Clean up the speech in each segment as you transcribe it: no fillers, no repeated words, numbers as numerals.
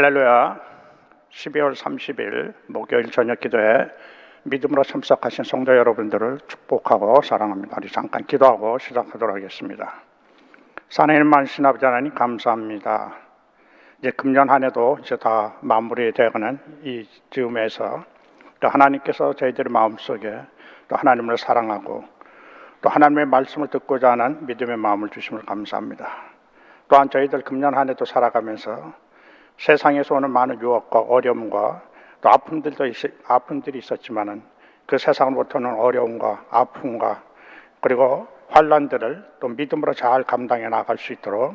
할렐루야. 12월 30일 목요일 저녁 기도에 믿음으로 참석하신 성도 여러분들을 축복하고 사랑합니다. 우리 잠깐 기도하고 시작하도록 하겠습니다. 사랑하는 만신 아버지 하나님 감사합니다. 이제 금년 한 해도 이제 다 마무리되어가는 이 즈음에서 또 하나님께서 저희들의 마음속에 또 하나님을 사랑하고 또 하나님의 말씀을 듣고자 하는 믿음의 마음을 주심을 감사합니다. 또한 저희들 금년 한 해도 살아가면서 세상에서 오는 많은 유혹과 어려움과 또 아픔들이 있었지만은 그 세상으로부터 오는 어려움과 아픔과 그리고 환난들을 또 믿음으로 잘 감당해 나갈 수 있도록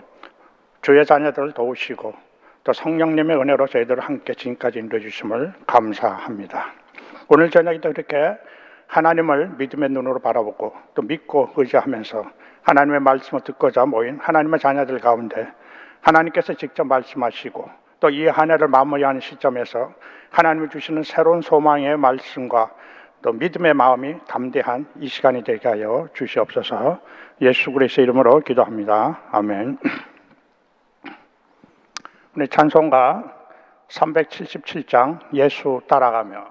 주의 자녀들을 도우시고 또 성령님의 은혜로 저희들을 함께 지금까지 인도해 주심을 감사합니다. 오늘 저녁에도 이렇게 하나님을 믿음의 눈으로 바라보고 또 믿고 의지하면서 하나님의 말씀을 듣고자 모인 하나님의 자녀들 가운데 하나님께서 직접 말씀하시고 또 이 한 해를 마무리하는 시점에서 하나님이 주시는 새로운 소망의 말씀과 또 믿음의 마음이 담대한 이 시간이 되게 하여 주시옵소서. 예수 그리스도의 이름으로 기도합니다. 아멘. 우리 찬송가 377장 예수 따라가며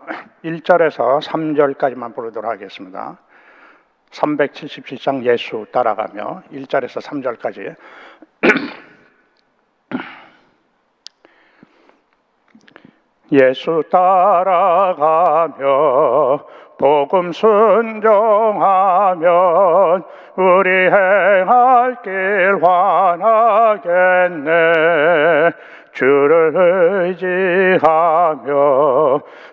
1절에서 3절까지만 부르도록 하겠습니다. 377장 예수 따라가며 1절에서 3절까지 예수 따라가며 복음 순종하면 우리 행할 길 환하겠네. 주를 의지하며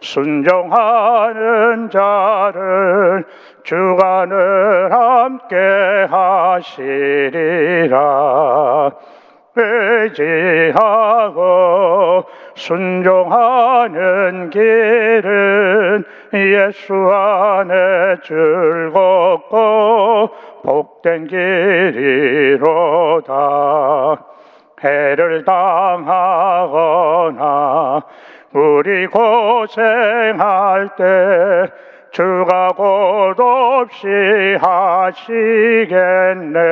순종하는 자를 주가 늘 함께 하시리라. 의지하고 순종하는 길은 예수 안에 즐겁고 복된 길이로다. 해를 당하거나 우리 고생할 때 주가 곧 없이 하시겠네.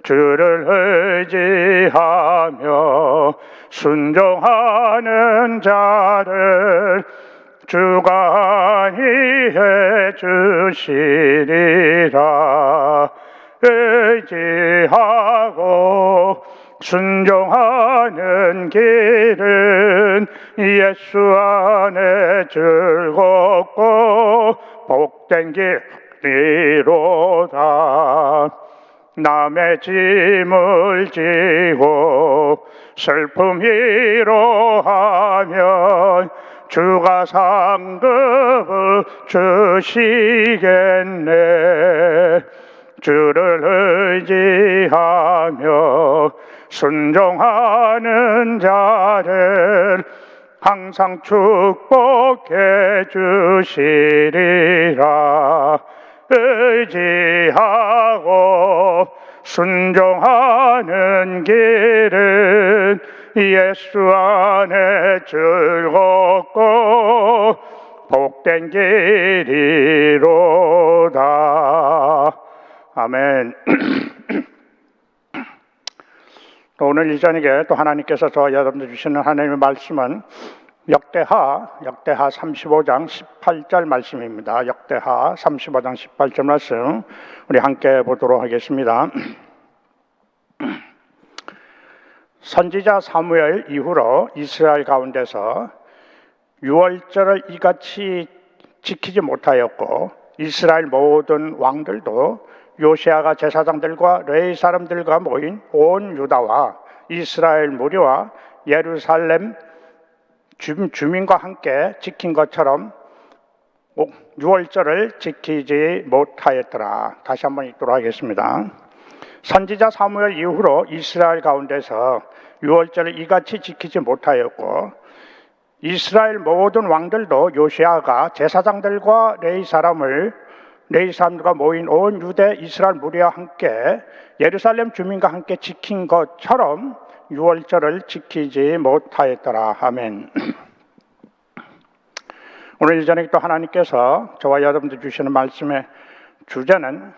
주를 의지하며 순종하는 자를 주가 안위해 주시리라. 의지하고 순종하는 길은 예수 안에 즐겁고 복된 길이로다. 남의 짐을 지고 슬픔 위로하면 주가 상급을 주시겠네. 주를 의지하며 순종하는 자를 항상 축복해 주시리라. 의지하고 순종하는 길은 예수 안에 즐겁고 복된 길이로다. 아멘. 또 오늘 이 저녁에 또 하나님께서 저와 여러분들 주시는 하나님의 말씀은 역대하 35장 18절 말씀입니다. 역대하 35장 18절 말씀 우리 함께 보도록 하겠습니다. 선지자 사무엘 이후로 이스라엘 가운데서 유월절을 이같이 지키지 못하였고 이스라엘 모든 왕들도 요시아가 제사장들과 레위 사람들과 모인 온 유다와 이스라엘 무리와 예루살렘 주민과 함께 지킨 것처럼 유월절을 지키지 못하였더라. 다시 한번 읽도록 하겠습니다. 선지자 사무엘 이후로 이스라엘 가운데서 유월절을 이같이 지키지 못하였고 이스라엘 모든 왕들도 요시아가 제사장들과 레위 사람들과 모인 온 유대 이스라엘 무리와 함께 예루살렘 주민과 함께 지킨 것처럼 유월절을 지키지 못하였더라. 아멘. 오늘 이 저녁에 또 하나님께서 저와 여러분들 주시는 말씀의 주제는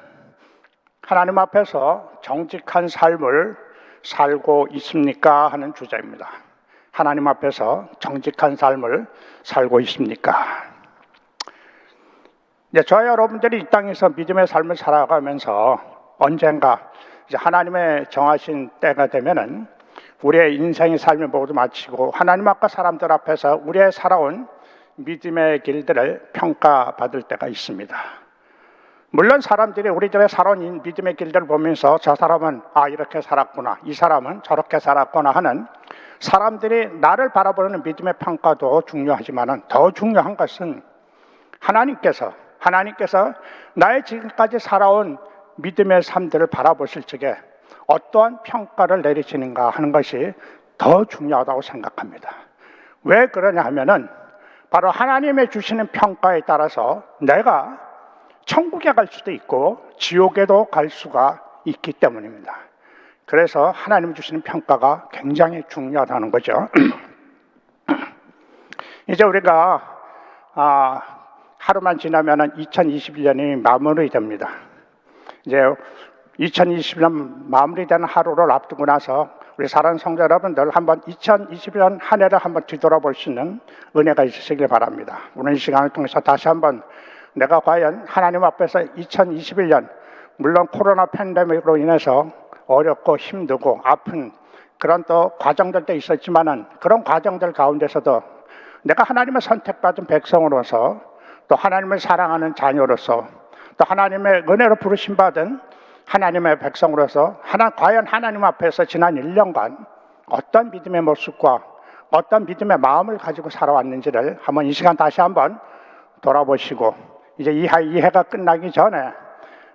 하나님 앞에서 정직한 삶을 살고 있습니까? 하는 주제입니다. 하나님 앞에서 정직한 삶을 살고 있습니까? 이제 저와 여러분들이 이 땅에서 믿음의 삶을 살아가면서 언젠가 이제 하나님의 정하신 때가 되면은 우리의 인생의 삶을 모두 마치고 하나님 앞과 사람들 앞에서 우리의 살아온 믿음의 길들을 평가받을 때가 있습니다. 물론 사람들이 우리들의 살아온 믿음의 길들을 보면서 저 사람은 이렇게 살았구나, 이 사람은 저렇게 살았구나 하는 사람들이 나를 바라보는 믿음의 평가도 중요하지만 더 중요한 것은 하나님께서 나의 지금까지 살아온 믿음의 삶들을 바라보실 적에 어떠한 평가를 내리시는가 하는 것이 더 중요하다고 생각합니다. 왜 그러냐 하면은 바로 하나님의 주시는 평가에 따라서 내가 천국에 갈 수도 있고 지옥에도 갈 수가 있기 때문입니다. 그래서 하나님이 주시는 평가가 굉장히 중요하다는 거죠. 이제 우리가 하루만 지나면 2021년이 마무리됩니다. 이제 2021년 마무리되는 하루를 앞두고 나서 우리 사랑하는 성도 여러분들 한번 2021년 한 해를 한번 뒤돌아볼 수 있는 은혜가 있으시길 바랍니다. 오늘 이 시간을 통해서 다시 한번 내가 과연 하나님 앞에서 2021년 물론 코로나 팬데믹으로 인해서 어렵고 힘들고 아픈 그런 또 과정들도 있었지만은 그런 과정들 가운데서도 내가 하나님의 선택받은 백성으로서 또 하나님을 사랑하는 자녀로서 또 하나님의 은혜로 부르심 받은 하나님의 백성으로서 과연 하나님 앞에서 지난 1년간 어떤 믿음의 모습과 어떤 믿음의 마음을 가지고 살아왔는지를 한번 이 시간 다시 한번 돌아보시고 이제 이 해가 끝나기 전에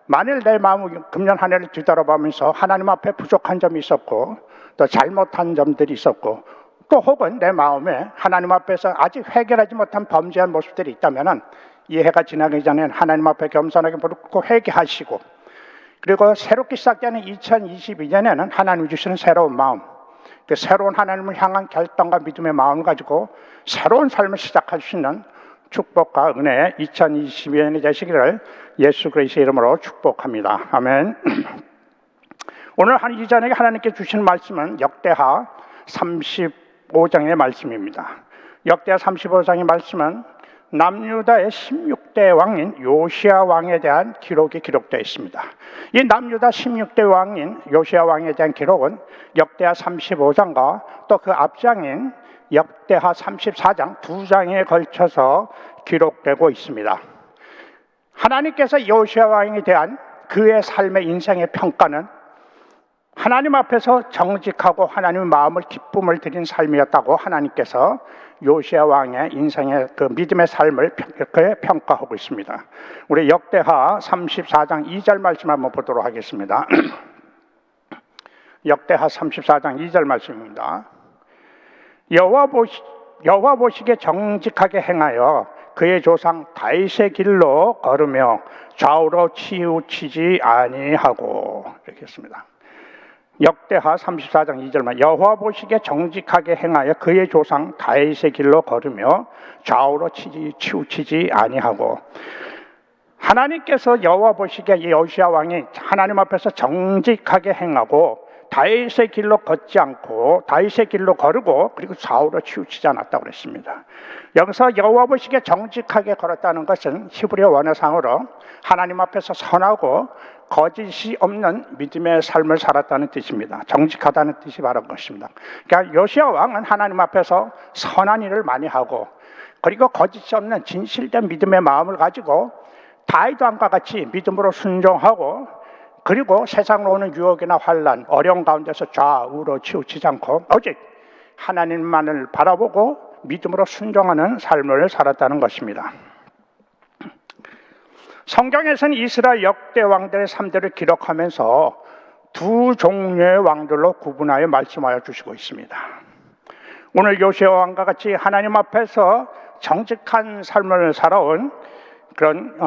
만일 내 마음이 금년 한 해를 뒤돌아보면서 하나님 앞에 부족한 점이 있었고 또 잘못한 점들이 있었고 또 혹은 내 마음에 하나님 앞에서 아직 해결하지 못한 범죄한 모습들이 있다면 이 해가 지나기 전에 하나님 앞에 겸손하게 부르고 회개하시고 그리고 새롭게 시작되는 2022년에는 하나님이 주시는 새로운 마음, 그 새로운 하나님을 향한 결단과 믿음의 마음을 가지고 새로운 삶을 시작할 수 있는 축복과 은혜 2022년이 되시기를 예수 그리스도의 이름으로 축복합니다. 아멘. 오늘 이 저녁에 하나님께 주신 말씀은 역대하 35장의 말씀입니다. 역대하 35장의 말씀은 남유다의 16대 왕인 요시야 왕에 대한 기록이 기록되어 있습니다. 이 남유다 16대 왕인 요시야 왕에 대한 기록은 역대하 35장과 또 그 앞장인 역대하 34장 두 장에 걸쳐서 기록되고 있습니다. 하나님께서 요시야 왕에 대한 그의 삶의 인생의 평가는 하나님 앞에서 정직하고 하나님의 마음을 기쁨을 드린 삶이었다고 하나님께서 요시야 왕의 인생의 그 믿음의 삶을 평가하고 있습니다. 우리 역대하 34장 2절 말씀 한번 보도록 하겠습니다. 역대하 34장 2절 말씀입니다. 여호와 보시기에 정직하게 행하여 그의 조상 다윗의 길로 걸으며 좌우로 치우치지 아니하고 이렇게 했습니다. 역대하 34장 2절만 여호와 보시기에 정직하게 행하여 그의 조상 다윗의 길로 걸으며 좌우로 치우치지 아니하고 하나님께서 여호와 보시기에 요시야 왕이 하나님 앞에서 정직하게 행하고 다윗의 길로 걷지 않고 다윗의 길로 거르고 그리고 좌우로 치우치지 않았다고 그랬습니다. 여기서 여호와 보시기에 정직하게 걸었다는 것은 히브리어 원어상으로 하나님 앞에서 선하고 거짓이 없는 믿음의 삶을 살았다는 뜻입니다. 정직하다는 뜻이 바로 그것입니다. 그러니까 요시야 왕은 하나님 앞에서 선한 일을 많이 하고 그리고 거짓이 없는 진실된 믿음의 마음을 가지고 다윗 왕과 같이 믿음으로 순종하고 그리고 세상으로 오는 유혹이나 환난, 어려운 가운데서 좌우로 치우치지 않고 오직 하나님만을 바라보고 믿음으로 순종하는 삶을 살았다는 것입니다. 성경에서는 이스라엘 역대 왕들의 삶들을 기록하면서 두 종류의 왕들로 구분하여 말씀하여 주시고 있습니다. 오늘 요시야 왕과 같이 하나님 앞에서 정직한 삶을 살아온 그런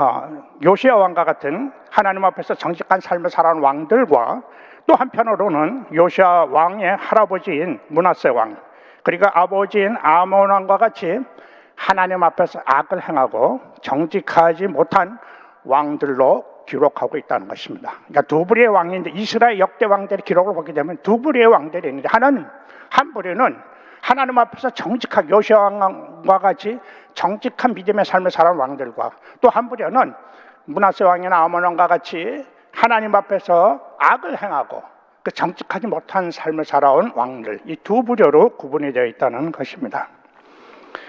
요시야 왕과 같은 하나님 앞에서 정직한 삶을 살아온 왕들과 또 한편으로는 요시야 왕의 할아버지인 므낫세 왕 그리고 아버지인 아몬 왕과 같이 하나님 앞에서 악을 행하고 정직하지 못한 왕들로 기록하고 있다는 것입니다. 그러니까 두 부류의 왕인데 이스라엘 역대 왕들의 기록을 보게 되면 두 부류의 왕들이 있는데 한 부류는 하나님 앞에서 정직하게 요시아 왕과 같이 정직한 믿음의 삶을 살아온 왕들과 또 한부려는 므낫세 왕이나 아몬 왕과 같이 하나님 앞에서 악을 행하고 그 정직하지 못한 삶을 살아온 왕들, 이 두 부류로 구분이 되어 있다는 것입니다.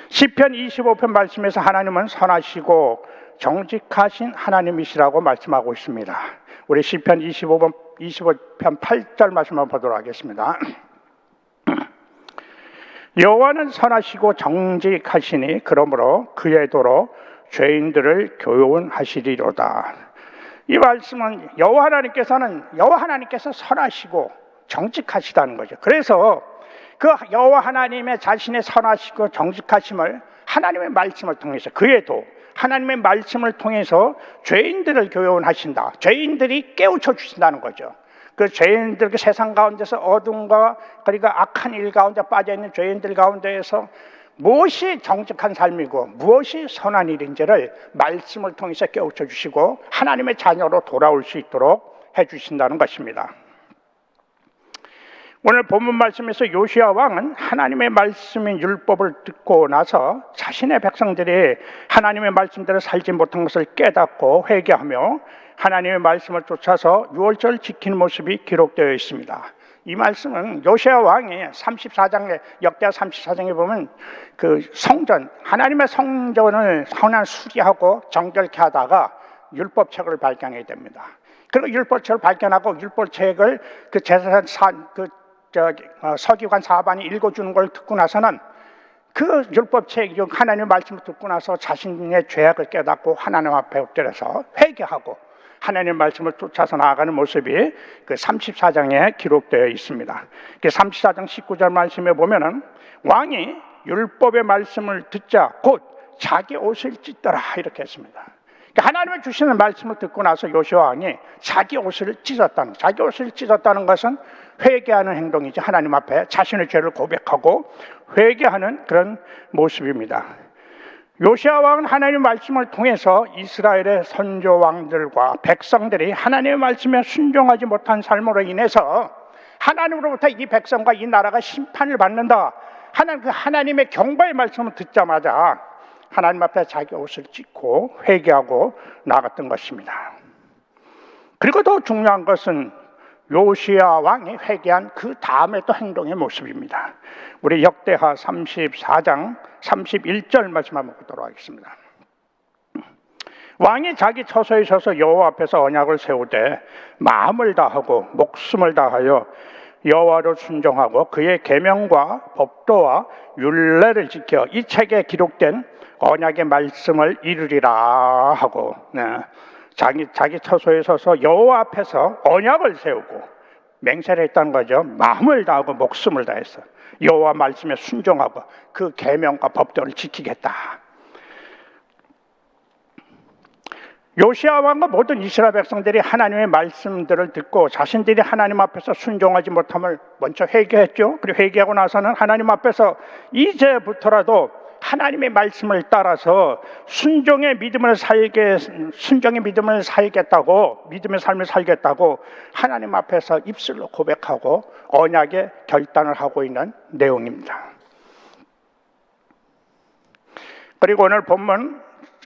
시편 25편 말씀에서 하나님은 선하시고 정직하신 하나님이시라고 말씀하고 있습니다. 우리 시편 25편 8절 말씀 한번 보도록 하겠습니다. 여호와는 선하시고 정직하시니 그러므로 그의 도로 죄인들을 교훈하시리로다. 이 말씀은 여호와 하나님께서 선하시고 정직하시다는 거죠. 그래서 그 여호와 하나님의 자신의 선하시고 정직하심을 하나님의 말씀을 통해서 그의 도 하나님의 말씀을 통해서 죄인들을 교훈하신다. 죄인들이 깨우쳐 주신다는 거죠. 그 죄인들, 그 세상 가운데서 어둠과 그리고 악한 일 가운데 빠져있는 죄인들 가운데에서 무엇이 정직한 삶이고 무엇이 선한 일인지를 말씀을 통해서 깨우쳐 주시고 하나님의 자녀로 돌아올 수 있도록 해주신다는 것입니다. 오늘 본문 말씀에서 요시야 왕은 하나님의 말씀인 율법을 듣고 나서 자신의 백성들이 하나님의 말씀대로 살지 못한 것을 깨닫고 회개하며 하나님의 말씀을 쫓아서 유월절을 지키는 모습이 기록되어 있습니다. 이 말씀은 요시야 왕이 34장에 역대하 34장에 보면 그 성전, 하나님의 성전을 수리하고 정결케 하다가 율법책을 발견하게 됩니다. 그리고 율법책을 발견하고 율법책을 그 제사장 서기관 사반이 읽어주는 걸 듣고 나서는 그 율법책, 하나님의 말씀을 듣고 나서 자신의 죄악을 깨닫고 하나님 앞에 엎드려서 회개하고 하나님의 말씀을 쫓아서 나아가는 모습이 그 34장에 기록되어 있습니다. 그 34장 19절 말씀에 보면은 왕이 율법의 말씀을 듣자 곧 자기 옷을 찢더라 이렇게 했습니다. 그러니까 하나님의 주시는 말씀을 듣고 나서 요시야 왕이 자기 옷을 찢었다는 것은 회개하는 행동이지, 하나님 앞에 자신의 죄를 고백하고 회개하는 그런 모습입니다. 요시야 왕은 하나님의 말씀을 통해서 이스라엘의 선조 왕들과 백성들이 하나님의 말씀에 순종하지 못한 삶으로 인해서 하나님으로부터 이 백성과 이 나라가 심판을 받는다, 하나님의 경고의 말씀을 듣자마자 하나님 앞에 자기 옷을 찢고 회개하고 나갔던 것입니다. 그리고 더 중요한 것은 요시야 왕이 회개한 그 다음에 또 행동의 모습입니다. 우리 역대하 34장 31절 말씀 한번 보도록 하겠습니다. 왕이 자기 처소에 서서 여호와 앞에서 언약을 세우되 마음을 다하고 목숨을 다하여 여호와를 순종하고 그의 계명과 법도와 율례를 지켜 이 책에 기록된 언약의 말씀을 이루리라 하고, 자기 처소에 서서 여호와 앞에서 언약을 세우고 맹세를 했다는 거죠. 마음을 다하고 목숨을 다해서 여호와 말씀에 순종하고 그 계명과 법도를 지키겠다. 요시야 왕과 모든 이스라엘 백성들이 하나님의 말씀들을 듣고 자신들이 하나님 앞에서 순종하지 못함을 먼저 회개했죠. 그리고 회개하고 나서는 하나님 앞에서 이제부터라도 하나님의 말씀을 따라서 순종의 믿음을 살겠다고, 믿음의 삶을 살겠다고 하나님 앞에서 입술로 고백하고 언약의 결단을 하고 있는 내용입니다. 그리고 오늘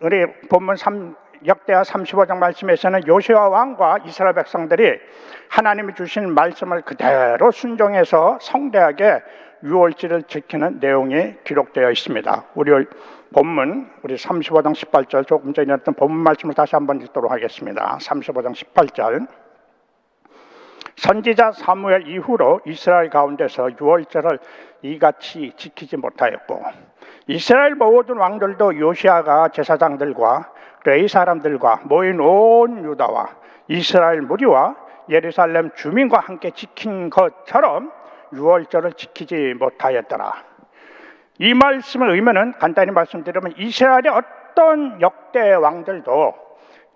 우리 본문 역대하 35장 말씀에서는 요시야 왕과 이스라엘 백성들이 하나님이 주신 말씀을 그대로 순종해서 성대하게 유월절을 지키는 내용이 기록되어 있습니다. 우리 35장 18절, 조금 전에 했던 본문 말씀을 다시 한번 읽도록 하겠습니다. 35장 18절. 선지자 사무엘 이후로 이스라엘 가운데서 유월절을 이같이 지키지 못하였고 이스라엘 모든 왕들도 요시야가 제사장들과 레위 사람들과 모인 온 유다와 이스라엘 무리와 예루살렘 주민과 함께 지킨 것처럼 유월절을 지키지 못하였더라. 이 말씀의 의미는 간단히 말씀드리면 이스라엘의 어떤 역대 왕들도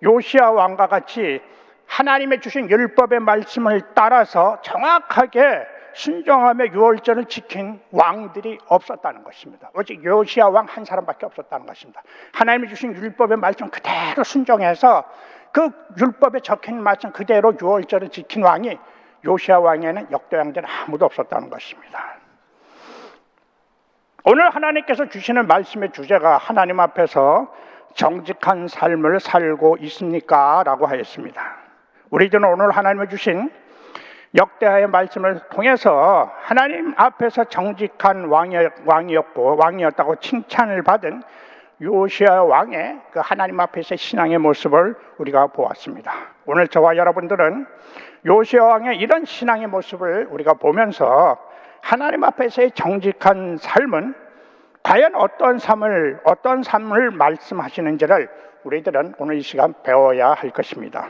요시야 왕과 같이 하나님의 주신 율법의 말씀을 따라서 정확하게 순종하며 유월절을 지킨 왕들이 없었다는 것입니다. 오직 요시야 왕 한 사람밖에 없었다는 것입니다. 하나님이 주신 율법의 말씀 그대로 순종해서 그 율법에 적힌 말씀 그대로 유월절을 지킨 왕이 요시야 왕에는 역대 왕들은 아무도 없었다는 것입니다. 오늘 하나님께서 주시는 말씀의 주제가 하나님 앞에서 정직한 삶을 살고 있습니까? 라고 하였습니다. 우리들은 오늘 하나님이 주신 역대하의 말씀을 통해서 하나님 앞에서 정직한 왕이었다고 칭찬을 받은 요시야 왕의 그 하나님 앞에서의 신앙의 모습을 우리가 보았습니다. 오늘 저와 여러분들은 요시야 왕의 이런 신앙의 모습을 우리가 보면서 하나님 앞에서의 정직한 삶은 과연 어떤 삶을 말씀하시는지를 우리들은 오늘 이 시간 배워야 할 것입니다.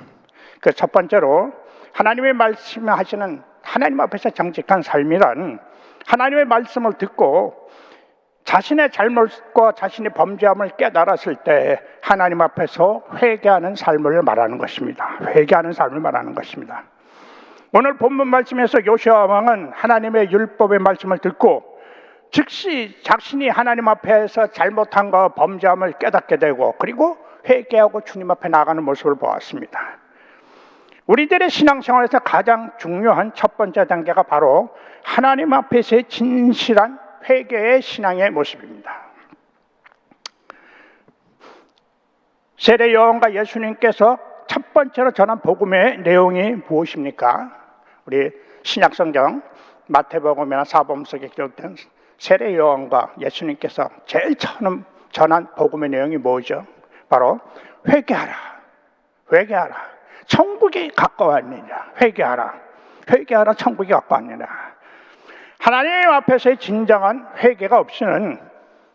그 첫 번째로 하나님의 말씀하시는 하나님 앞에서 정직한 삶이란 하나님의 말씀을 듣고 자신의 잘못과 자신의 범죄함을 깨달았을 때 하나님 앞에서 회개하는 삶을 말하는 것입니다. 회개하는 삶을 말하는 것입니다. 오늘 본문 말씀에서 요시야 왕은 하나님의 율법의 말씀을 듣고 즉시 자신이 하나님 앞에서 잘못한 것, 범죄함을 깨닫게 되고 그리고 회개하고 주님 앞에 나가는 모습을 보았습니다. 우리들의 신앙생활에서 가장 중요한 첫 번째 단계가 바로 하나님 앞에서의 진실한 회개의 신앙의 모습입니다. 세례 요한과 예수님께서 첫 번째로 전한 복음의 내용이 무엇입니까? 우리 신약성경 마태복음이나 사복음 속에 기록된 세례 요한과 예수님께서 제일 처음 전한 복음의 내용이 뭐죠? 바로 회개하라, 회개하라, 천국이 가까웠느니라. 회개하라, 회개하라, 천국이 가까웠느니라. 하나님 앞에서의 진정한 회개가 없이는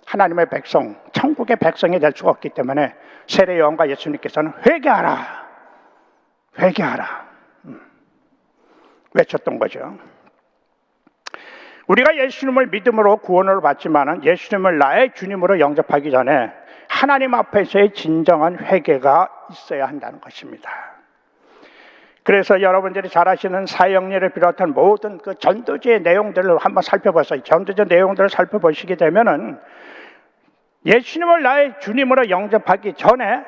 하나님의 백성, 천국의 백성이 될 수가 없기 때문에 세례 요한과 예수님께서는 회개하라, 회개하라 외쳤던 거죠. 우리가 예수님을 믿음으로 구원을 받지만 예수님을 나의 주님으로 영접하기 전에 하나님 앞에서의 진정한 회개가 있어야 한다는 것입니다. 그래서 여러분들이 잘 아시는 사형리를 비롯한 모든 그 전도지의 내용들을 한번 살펴보세요. 전도지 내용들을 살펴보시게 되면은 예수님을 나의 주님으로 영접하기 전에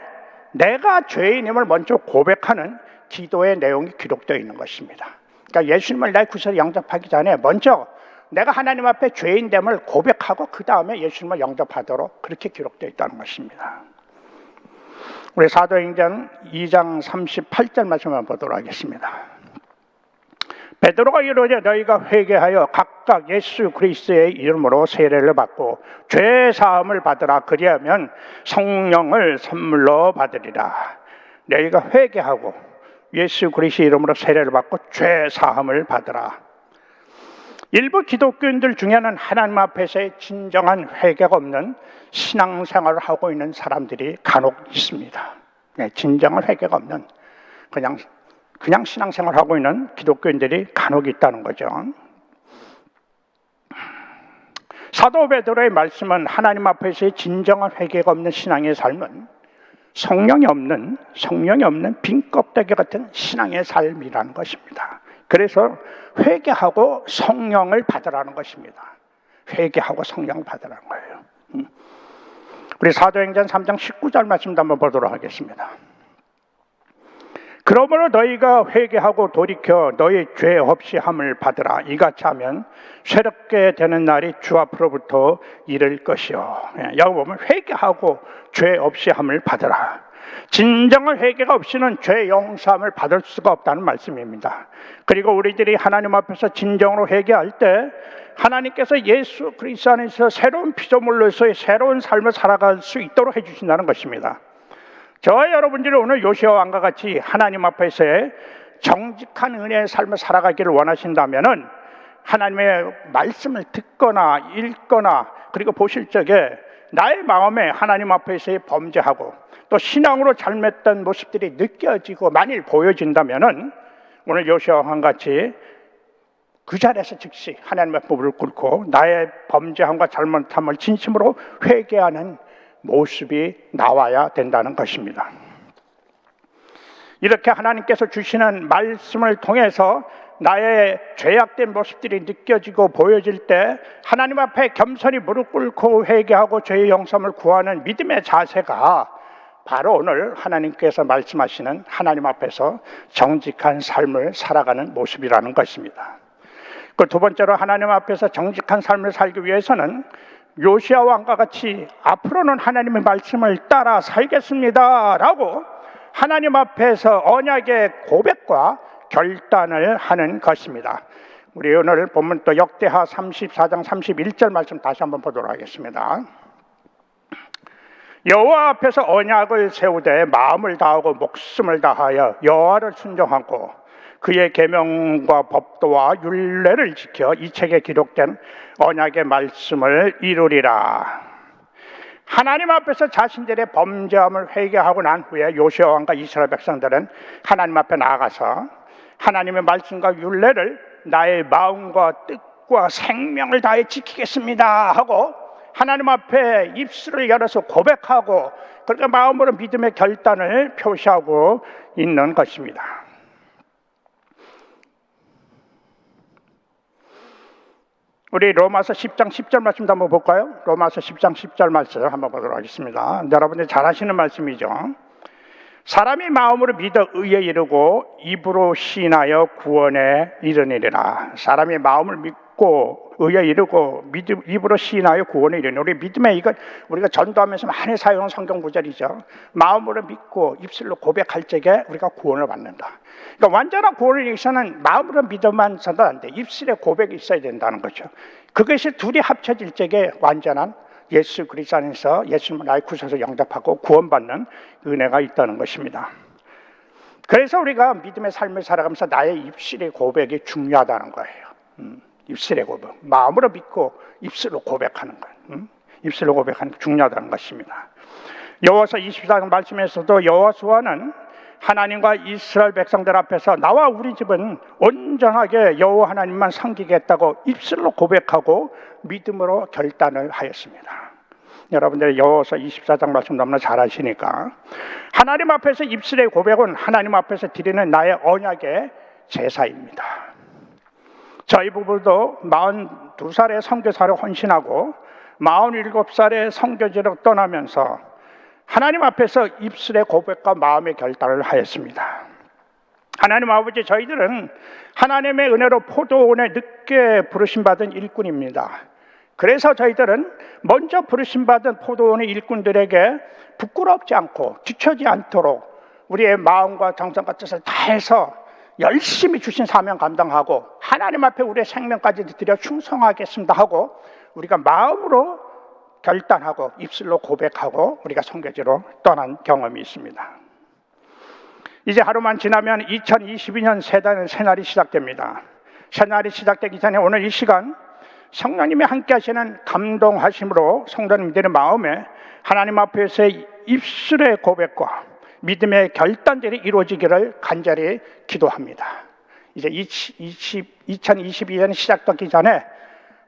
내가 죄인임을 먼저 고백하는 기도의 내용이 기록되어 있는 것입니다. 그러니까 예수님을 나의 구세주로 영접하기 전에 먼저 내가 하나님 앞에 죄인됨을 고백하고 그 다음에 예수님을 영접하도록 그렇게 기록되어 있다는 것입니다. 우리 사도행전 2장 38절 말씀을 보도록 하겠습니다. 베드로가 이르되 너희가 회개하여 각각 예수 그리스도의 이름으로 세례를 받고 죄 사함을 받으라. 그리하면 성령을 선물로 받으리라. 너희가 회개하고 예수 그리스도의 이름으로 세례를 받고 죄 사함을 받으라. 일부 기독교인들 중에는 하나님 앞에서의 진정한 회개가 없는 신앙생활을 하고 있는 사람들이 간혹 있습니다. 네, 진정한 회개가 없는 그냥 신앙생활을 하고 있는 기독교인들이 간혹 있다는 거죠. 사도 베드로의 말씀은 하나님 앞에서의 진정한 회개가 없는 신앙의 삶은 성령이 없는 빈 껍데기 같은 신앙의 삶이라는 것입니다. 그래서 회개하고 성령을 받으라는 것입니다. 회개하고 성령을 받으라는 거예요. 우리 사도행전 3장 19절 말씀도 한번 보도록 하겠습니다. 그러므로 너희가 회개하고 돌이켜 너희 죄 없이 함을 받으라. 이같이 하면 새롭게 되는 날이 주 앞으로부터 이를 것이요. 여기 보면 회개하고 죄 없이 함을 받으라. 진정한 회개가 없이는 죄 용서함을 받을 수가 없다는 말씀입니다. 그리고 우리들이 하나님 앞에서 진정으로 회개할 때 하나님께서 예수 그리스도 안에서 새로운 피조물로서의 새로운 삶을 살아갈 수 있도록 해주신다는 것입니다. 저와 여러분들이 오늘 요시야 왕과 같이 하나님 앞에서의 정직한 은혜의 삶을 살아가기를 원하신다면은 하나님의 말씀을 듣거나 읽거나 그리고 보실 적에 나의 마음에 하나님 앞에서의 범죄하고 또 신앙으로 잘못된 모습들이 느껴지고 만일 보여진다면은 오늘 요시야 왕과 같이 그 자리에서 즉시 하나님 앞에 무릎 꿇고 나의 범죄함과 잘못함을 진심으로 회개하는 모습이 나와야 된다는 것입니다. 이렇게 하나님께서 주시는 말씀을 통해서 나의 죄악된 모습들이 느껴지고 보여질 때 하나님 앞에 겸손히 무릎 꿇고 회개하고 죄의 용서를 구하는 믿음의 자세가 바로 오늘 하나님께서 말씀하시는 하나님 앞에서 정직한 삶을 살아가는 모습이라는 것입니다. 그 두 번째로 하나님 앞에서 정직한 삶을 살기 위해서는 요시야 왕과 같이 앞으로는 하나님의 말씀을 따라 살겠습니다라고 하나님 앞에서 언약의 고백과 결단을 하는 것입니다. 우리 오늘 본문 또 역대하 34장 31절 말씀 다시 한번 보도록 하겠습니다. 여호와 앞에서 언약을 세우되 마음을 다하고 목숨을 다하여 여호와를 순종하고 그의 계명과 법도와 율례를 지켜 이 책에 기록된 언약의 말씀을 이루리라. 하나님 앞에서 자신들의 범죄함을 회개하고 난 후에 요시야 왕과 이스라엘 백성들은 하나님 앞에 나아가서 하나님의 말씀과 율례를 나의 마음과 뜻과 생명을 다해 지키겠습니다 하고 하나님 앞에 입술을 열어서 고백하고 그렇게 마음으로 믿음의 결단을 표시하고 있는 것입니다. 우리 로마서 10장 10절 말씀도 한번 볼까요? 로마서 10장 10절 말씀 한번 보도록 하겠습니다. 여러분들 잘 아시는 말씀이죠. 사람이 마음으로 믿어 의에 이르고 입으로 시인하여 구원에 이르니라. 사람이 마음을 믿고 의에 이르고 입으로 시인하여 구원에 이르니. 우리 믿음에 이거 우리가 전도하면서 많이 사용하는 성경 구절이죠. 마음으로 믿고 입술로 고백할 적에 우리가 구원을 받는다. 그러니까 완전한 구원을 위해서는 마음으로 믿어만 서도 안 돼. 입술에 고백이 있어야 된다는 거죠. 그것이 둘이 합쳐질 적에 완전한 예수 그리스도 안에서 예수님을 나의 구세주로 영접하고 구원받는 은혜가 있다는 것입니다. 그래서 우리가 믿음의 삶을 살아가면서 나의 입술의 고백이 중요하다는 거예요. 입술의 고백, 마음으로 믿고 입술로 고백하는 것, 입술로 고백하는 게 중요하다는 것입니다. 여호와서 24장 말씀에서도 여호수아는 하나님과 이스라엘 백성들 앞에서 나와 우리 집은 온전하게 여호와 하나님만 섬기겠다고 입술로 고백하고 믿음으로 결단을 하였습니다. 여러분들 여호와서 24장 말씀 너무나 잘 아시니까 하나님 앞에서 입술의 고백은 하나님 앞에서 드리는 나의 언약의 제사입니다. 저희 부부도 42살에 선교사를 헌신하고 47살에 선교지로 떠나면서 하나님 앞에서 입술의 고백과 마음의 결단을 하였습니다. 하나님 아버지, 저희들은 하나님의 은혜로 포도원에 늦게 부르심받은 일꾼입니다. 그래서 저희들은 먼저 부르심받은 포도원의 일꾼들에게 부끄럽지 않고 뒤처지 않도록 우리의 마음과 정성과 뜻을 다해서 열심히 주신 사명 감당하고 하나님 앞에 우리의 생명까지 드려 충성하겠습니다 하고 우리가 마음으로 결단하고 입술로 고백하고 우리가 선교지로 떠난 경험이 있습니다. 이제 하루만 지나면 2022년 새날이 시작됩니다. 새날이 시작되기 전에 오늘 이 시간 성령님이 함께 하시는 감동하심으로 성도님들의 마음에 하나님 앞에서의 입술의 고백과 믿음의 결단들이 이루어지기를 간절히 기도합니다. 이제 2022년이 시작되기 전에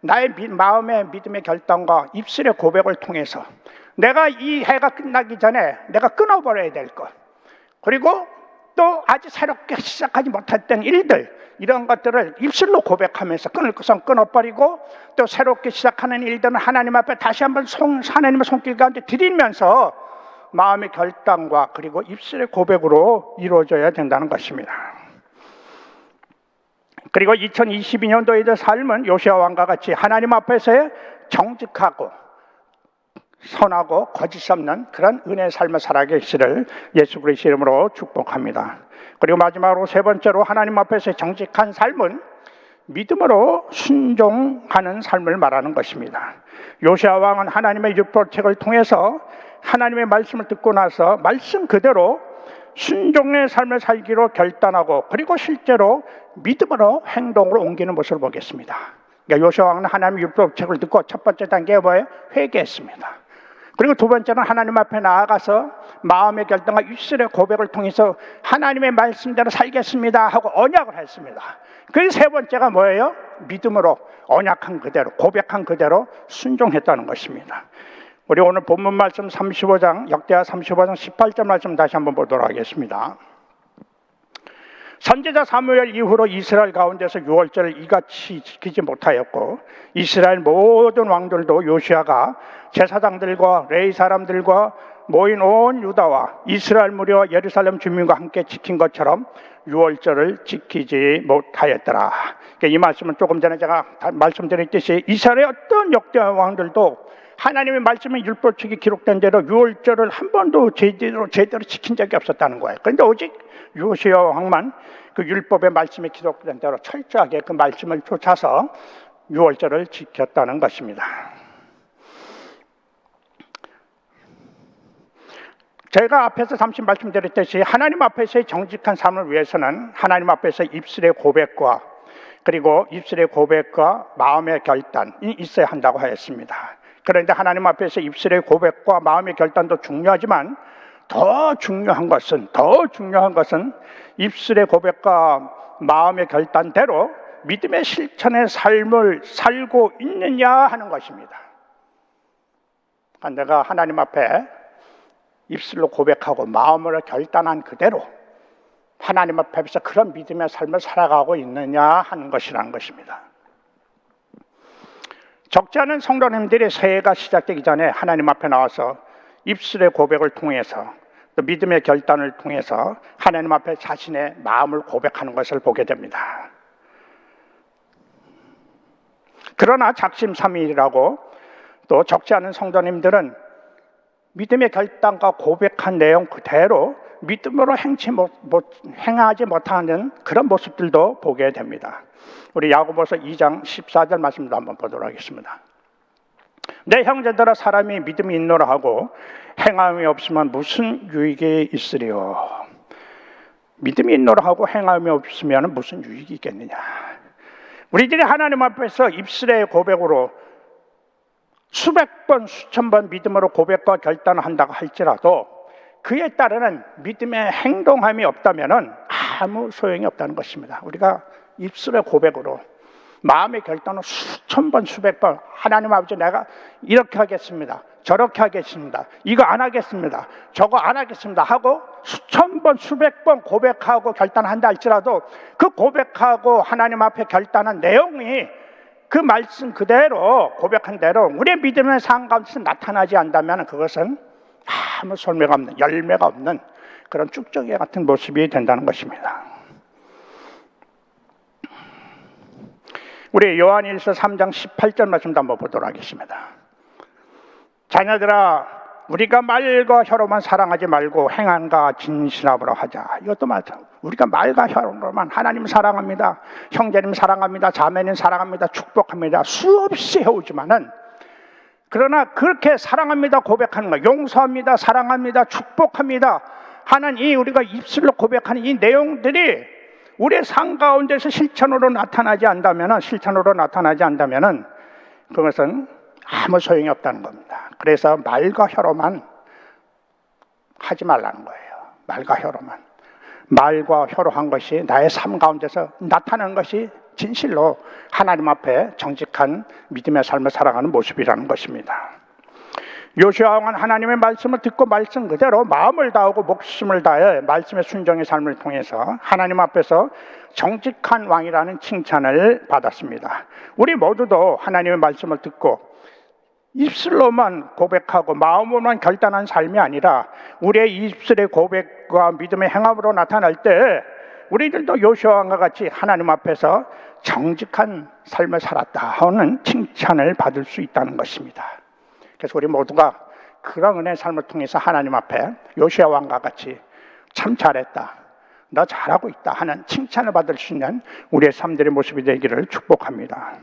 나의 마음의 믿음의 결단과 입술의 고백을 통해서 내가 이 해가 끝나기 전에 내가 끊어버려야 될 것, 그리고 또 아직 새롭게 시작하지 못했던 일들, 이런 것들을 입술로 고백하면서 끊을 것은 끊어버리고 또 새롭게 시작하는 일들은 하나님 앞에 다시 한번 하나님의 손길 가운데 드리면서 마음의 결단과 그리고 입술의 고백으로 이루어져야 된다는 것입니다. 그리고 2022년도의 삶은 요시야 왕과 같이 하나님 앞에서의 정직하고 선하고 거짓 없는 그런 은혜의 삶을 살아계시기를 예수 그리스도의 이름으로 축복합니다. 그리고 마지막으로 세 번째로 하나님 앞에서의 정직한 삶은 믿음으로 순종하는 삶을 말하는 것입니다. 요시야 왕은 하나님의 율법책을 통해서 하나님의 말씀을 듣고 나서 말씀 그대로 순종의 삶을 살기로 결단하고 그리고 실제로 믿음으로 행동으로 옮기는 모습을 보겠습니다. 그러니까 요시야 왕은 하나님의 율법책을 듣고 첫 번째 단계가 뭐예요? 회개했습니다. 그리고 두 번째는 하나님 앞에 나아가서 마음의 결단과 입술의 고백을 통해서 하나님의 말씀대로 살겠습니다 하고 언약을 했습니다. 그 세 번째가 뭐예요? 믿음으로 언약한 그대로 고백한 그대로 순종했다는 것입니다. 우리 오늘 본문 말씀 35장 역대하 35장 18절 말씀 다시 한번 보도록 하겠습니다. 선지자 사무엘 이후로 이스라엘 가운데서 유월절을 이같이 지키지 못하였고, 이스라엘 모든 왕들도 요시아가 제사장들과 레위 사람들과 모인 온 유다와 이스라엘 무리와 예루살렘 주민과 함께 지킨 것처럼 유월절을 지키지 못하였더라. 이 말씀은 조금 전에 제가 말씀드렸듯이 이스라엘의 어떤 역대한 왕들도 하나님의 말씀의 율법책이 기록된 대로 유월절을 한 번도 제대로 지킨 적이 없었다는 거예요. 그런데 오직 요시야 왕만 그 율법의 말씀이 기록된 대로 철저하게 그 말씀을 쫓아서 유월절을 지켰다는 것입니다. 제가 앞에서 잠시 말씀드렸듯이 하나님 앞에서의 정직한 삶을 위해서는 하나님 앞에서 입술의 고백과 그리고 입술의 고백과 마음의 결단이 있어야 한다고 하였습니다. 그런데 하나님 앞에서 입술의 고백과 마음의 결단도 중요하지만 더 중요한 것은 입술의 고백과 마음의 결단대로 믿음의 실천의 삶을 살고 있느냐 하는 것입니다. 내가 하나님 앞에 입술로 고백하고 마음으로 결단한 그대로 하나님 앞에서 그런 믿음의 삶을 살아가고 있느냐 하는 것이라는 것입니다. 적지 않은 성도님들이 새해가 시작되기 전에 하나님 앞에 나와서 입술의 고백을 통해서 또 믿음의 결단을 통해서 하나님 앞에 자신의 마음을 고백하는 것을 보게 됩니다. 그러나 작심삼일이라고 또 적지 않은 성도님들은 믿음의 결단과 고백한 내용 그대로 믿음으로 행하지 못하는 그런 모습들도 보게 됩니다. 우리 야고보서 2장 14절 말씀도 한번 보도록 하겠습니다. 내 형제들아, 사람이 믿음이 있노라 하고 행함이 없으면 무슨 유익이 있으리요. 믿음이 있노라 하고 행함이 없으면 무슨 유익이 있겠느냐. 우리들이 하나님 앞에서 입술의 고백으로 수백 번, 수천 번 믿음으로 고백과 결단을 한다고 할지라도 그에 따르는 믿음의 행동함이 없다면 아무 소용이 없다는 것입니다. 우리가 입술의 고백으로 마음의 결단을 수천 번, 수백 번 하나님 아버지, 내가 이렇게 하겠습니다, 저렇게 하겠습니다, 이거 안 하겠습니다, 저거 안 하겠습니다 하고 수천 번, 수백 번 고백하고 결단한다 할지라도 그 고백하고 하나님 앞에 결단한 내용이 그 말씀 그대로 고백한 대로 우리의 믿음의 삶 가운데서 나타나지 않다면 그것은 아무 설매가 없는, 열매가 없는 그런 쭉정이 같은 모습이 된다는 것입니다. 우리 요한일서 3장 18절 말씀도 한번 보도록 하겠습니다. 자녀들아, 우리가 말과 혀로만 사랑하지 말고 행함과 진실함으로 하자. 이것도 맞아. 우리가 말과 혀로만 하나님 사랑합니다, 형제님 사랑합니다, 자매님 사랑합니다, 축복합니다 수없이 해오지만은, 그러나 그렇게 사랑합니다 고백하는 것, 용서합니다, 사랑합니다, 축복합니다 하는 이 우리가 입술로 고백하는 이 내용들이 우리의 삶 가운데서 실천으로 나타나지 않다면은 그것은 아무 소용이 없다는 겁니다. 그래서 말과 혀로만 하지 말라는 거예요. 말과 혀로 한 것이 나의 삶 가운데서 나타나는 것이 진실로 하나님 앞에 정직한 믿음의 삶을 살아가는 모습이라는 것입니다. 요시아 왕은 하나님의 말씀을 듣고 말씀 그대로 마음을 다하고 목숨을 다해 말씀의 순종의 삶을 통해서 하나님 앞에서 정직한 왕이라는 칭찬을 받았습니다. 우리 모두도 하나님의 말씀을 듣고 입술로만 고백하고 마음으로만 결단한 삶이 아니라 우리의 입술의 고백과 믿음의 행함으로 나타날 때 우리들도 요시아 왕과 같이 하나님 앞에서 정직한 삶을 살았다 하는 칭찬을 받을 수 있다는 것입니다. 그래서 우리 모두가 그런 은혜의 삶을 통해서 하나님 앞에 요시아 왕과 같이 참 잘했다, 너 잘하고 있다 하는 칭찬을 받을 수 있는 우리의 삶들의 모습이 되기를 축복합니다.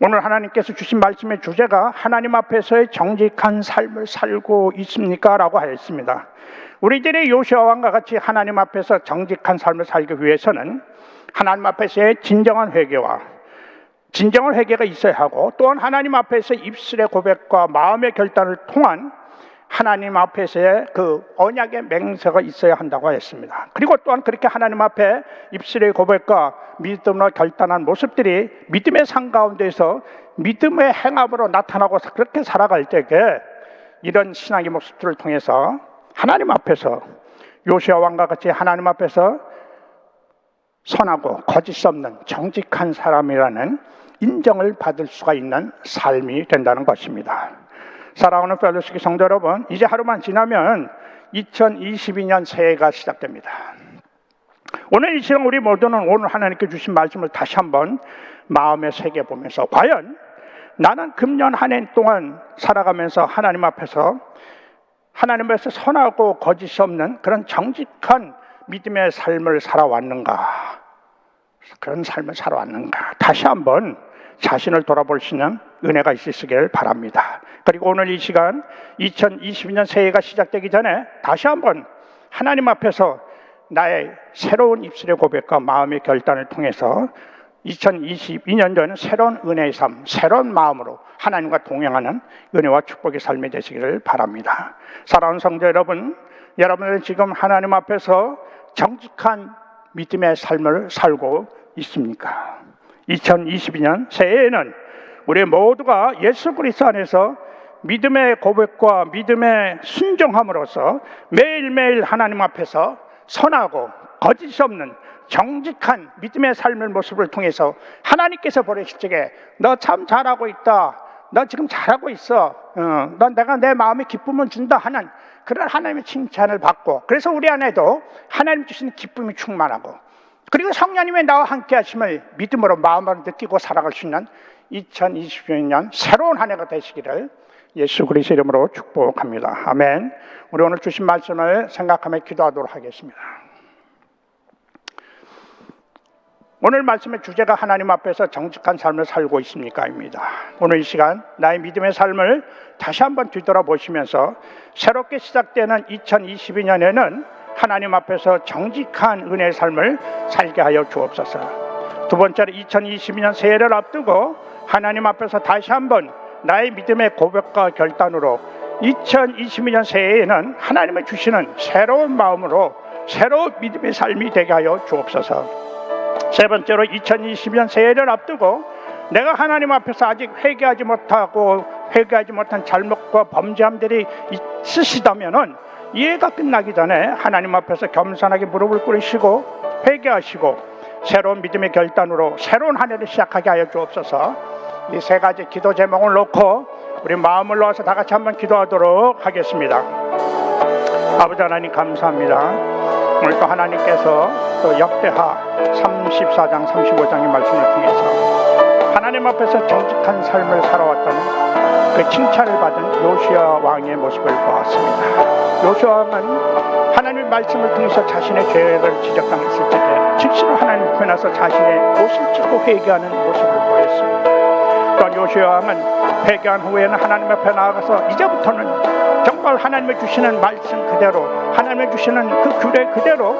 오늘 하나님께서 주신 말씀의 주제가 하나님 앞에서의 정직한 삶을 살고 있습니까? 라고 하였습니다. 우리들이 요시아 왕과 같이 하나님 앞에서 정직한 삶을 살기 위해서는 하나님 앞에서의 진정한 회개가 있어야 하고, 또한 하나님 앞에서 입술의 고백과 마음의 결단을 통한 하나님 앞에서의 그 언약의 맹세가 있어야 한다고 하였습니다. 그리고 또한 그렇게 하나님 앞에 입술의 고백과 믿음으로 결단한 모습들이 믿음의 삶 가운데서 믿음의 행함으로 나타나고 그렇게 살아갈 때에 이런 신앙의 모습들을 통해서 하나님 앞에서 요시아 왕과 같이 하나님 앞에서 선하고 거짓 없는 정직한 사람이라는 인정을 받을 수가 있는 삶이 된다는 것입니다. 사랑하는 펠로시기 성도 여러분, 이제 하루만 지나면 2022년 새해가 시작됩니다. 오늘 이 시간 우리 모두는 오늘 하나님께 주신 말씀을 다시 한번 마음에 새겨보면서 과연 나는 금년 한 해 동안 살아가면서 하나님 앞에서 선하고 거짓이 없는 그런 정직한 믿음의 삶을 살아왔는가? 그런 삶을 살아왔는가? 다시 한번 자신을 돌아볼 수 있는 은혜가 있으시길 바랍니다. 그리고 오늘 이 시간 2022년 새해가 시작되기 전에 다시 한번 하나님 앞에서 나의 새로운 입술의 고백과 마음의 결단을 통해서 2022년도에는 새로운 은혜의 삶, 새로운 마음으로 하나님과 동행하는 은혜와 축복의 삶이 되시기를 바랍니다. 사랑하는 성도 여러분, 여러분들은 지금 하나님 앞에서 정직한 믿음의 삶을 살고 있습니까? 2022년 새해에는 우리 모두가 예수 그리스도 안에서 믿음의 고백과 믿음의 순종함으로써 매일매일 하나님 앞에서 선하고 거짓이 없는 정직한 믿음의 삶의 모습을 통해서 하나님께서 보내실 적에 너 참 잘하고 있다, 너 지금 잘하고 있어, 내가 내 마음에 기쁨을 준다 하는 그런 하나님의 칭찬을 받고, 그래서 우리 안에도 하나님 주시는 기쁨이 충만하고, 그리고 성령님의 나와 함께 하심을 믿음으로 마음으로 느끼고 살아갈 수 있는 2022년 새로운 한 해가 되시기를 예수 그리스도 이름으로 축복합니다. 아멘. 우리 오늘 주신 말씀을 생각하며 기도하도록 하겠습니다. 오늘 말씀의 주제가 하나님 앞에서 정직한 삶을 살고 있습니까? 입니다. 오늘 이 시간 나의 믿음의 삶을 다시 한번 뒤돌아보시면서 새롭게 시작되는 2022년에는 하나님 앞에서 정직한 은혜의 삶을 살게 하여 주옵소서. 두 번째로 2022년 새해를 앞두고 하나님 앞에서 다시 한번 나의 믿음의 고백과 결단으로 2022년 새해에는 하나님의 주시는 새로운 마음으로 새로운 믿음의 삶이 되게 하여 주옵소서. 세 번째로 2020년 새해를 앞두고 내가 하나님 앞에서 아직 회개하지 못한 잘못과 범죄함들이 있으시다면은 이해가 끝나기 전에 하나님 앞에서 겸손하게 무릎을 꿇으시고 회개하시고 새로운 믿음의 결단으로 새로운 한 해를 시작하게 하여 주옵소서. 이 세 가지 기도 제목을 놓고 우리 마음을 놓아서 다 같이 한번 기도하도록 하겠습니다. 아버지 하나님 감사합니다. 오늘 또 하나님께서 또 역대하 34장 35장의 말씀을 통해서 하나님 앞에서 정직한 삶을 살아왔던 그 칭찬을 받은 요시야 왕의 모습을 보았습니다. 요시야 왕은 하나님의 말씀을 통해서 자신의 죄를 지적당했을 적에 즉시로 하나님 앞에 나서 자신의 옷을 찢고 회개하는 모습을 보였습니다. 또한 요시야 왕은 회개한 후에는 하나님 앞에 나아가서 이제부터는 정말 하나님의 주시는 말씀 그대로, 하나님의 주시는 그 규례 그대로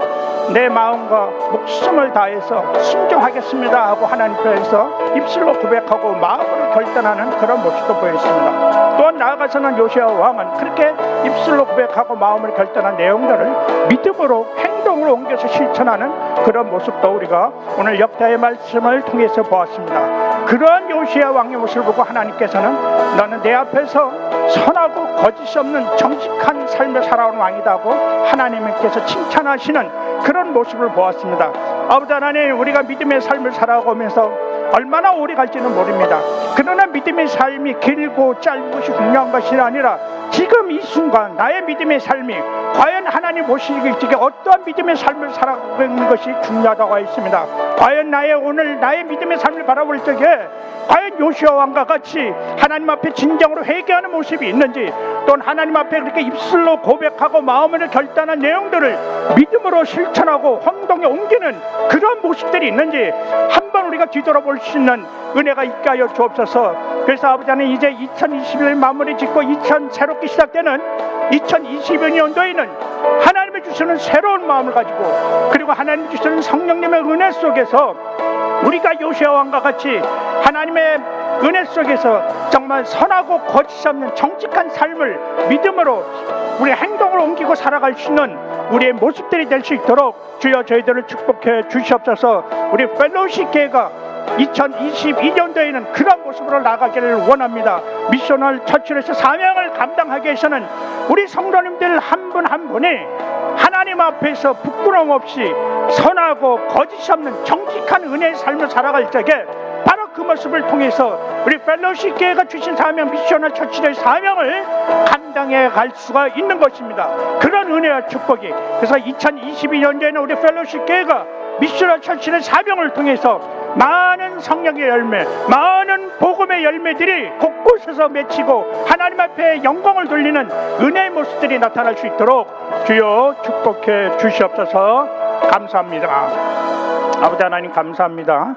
내 마음과 목숨을 다해서 순종하겠습니다 하고 하나님 앞에서 입술로 고백하고 마음으로 결단하는 그런 모습도 보였습니다. 또한 나아가서는 요시야 왕은 그렇게 입술로 고백하고 마음으로 결단한 내용들을 믿음으로 행동으로 옮겨서 실천하는 그런 모습도 우리가 오늘 역대의 말씀을 통해서 보았습니다. 그러한 요시야 왕의 모습을 보고 하나님께서는 너는 내 앞에서 선하고 거짓이 없는 정직한 삶을 살아온 왕이다 하고 하나님께서 칭찬하시는 그런 모습을 보았습니다. 아버지 하나님, 우리가 믿음의 삶을 살아가면서 얼마나 오래 갈지는 모릅니다. 그러나 믿음의 삶이 길고 짧은 것이 중요한 것이 아니라 지금 이 순간 나의 믿음의 삶이 과연 하나님 보시기에 어떠한 믿음의 삶을 살아가고 있는 것이 중요하다고 했습니다. 과연 나의 믿음의 삶을 바라볼 적에 과연 요시야 왕과 같이 하나님 앞에 진정으로 회개하는 모습이 있는지, 또는 하나님 앞에 그렇게 입술로 고백하고 마음으로 결단한 내용들을 믿음으로 실천하고 행동에 옮기는 그런 모습들이 있는지 한번 우리가 뒤돌아볼 수 있는 은혜가 있게 하여 주옵소서. 그래서 아버지 하나님, 이제 2021년 마무리 짓고 새롭게 시작되는 2022년도에는 하나님의 주시는 새로운 마음을 가지고, 그리고 하나님 주시는 성령님의 은혜 속에서 우리가 요시야 왕과 같이 하나님의 은혜 속에서 정말 선하고 거짓이 없는 정직한 삶을 믿음으로 우리 행동으로 옮기고 살아갈 수 있는 우리의 모습들이 될 수 있도록 주여 저희들을 축복해 주시옵소서. 우리 펠로우십 교회가 2022년도에는 그런 모습으로 나가기를 원합니다. 미셔널 처치로서 사명을 감당하기 위해서는 우리 성도님들 한 분 한 분이 하나님 앞에서 부끄러움 없이 선하고 거짓이 없는 정직한 은혜의 삶을 살아갈 적에 바로 그 모습을 통해서 우리 펠로십 교회가 주신 사명, 미셔널 처치의 사명을 감당해 갈 수가 있는 것입니다. 그런 은혜와 축복이, 그래서 2022년도에는 우리 펠로십 교회가 미셔널 처치의 사명을 통해서 많은 성령의 열매, 많은 복음의 열매들이 곳곳에서 맺히고 하나님 앞에 영광을 돌리는 은혜의 모습들이 나타날 수 있도록 주여 축복해 주시옵소서. 감사합니다. 아버지 하나님 감사합니다.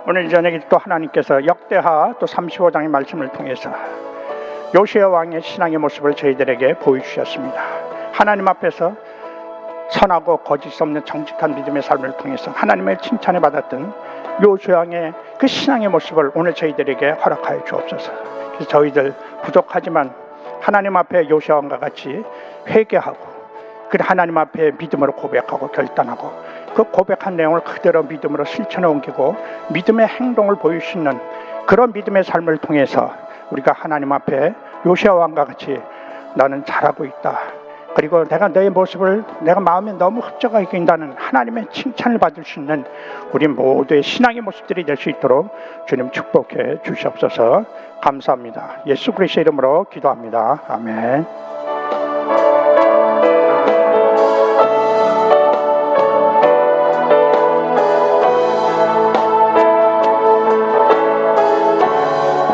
오늘 저녁에 또 하나님께서 역대하 또 35장의 말씀을 통해서 요시야 왕의 신앙의 모습을 저희들에게 보여주셨습니다. 하나님 앞에서 선하고 거짓 없는 정직한 믿음의 삶을 통해서 하나님의 칭찬을 받았던 요시야 왕의 그 신앙의 모습을 오늘 저희들에게 허락하여 주옵소서. 그래서 저희들 부족하지만 하나님 앞에 요시야 왕과 같이 회개하고 그 하나님 앞에 믿음으로 고백하고 결단하고 그 고백한 내용을 그대로 믿음으로 실천해 옮기고 믿음의 행동을 보일 수 있는 그런 믿음의 삶을 통해서 우리가 하나님 앞에 요시야 왕과 같이 나는 잘하고 있다, 그리고 내가 너의 모습을 내가 마음에 너무 흡족하게 여긴다는 하나님의 칭찬을 받을 수 있는 우리 모두의 신앙의 모습들이 될 수 있도록 주님 축복해 주시옵소서. 감사합니다. 예수 그리스도의 이름으로 기도합니다. 아멘.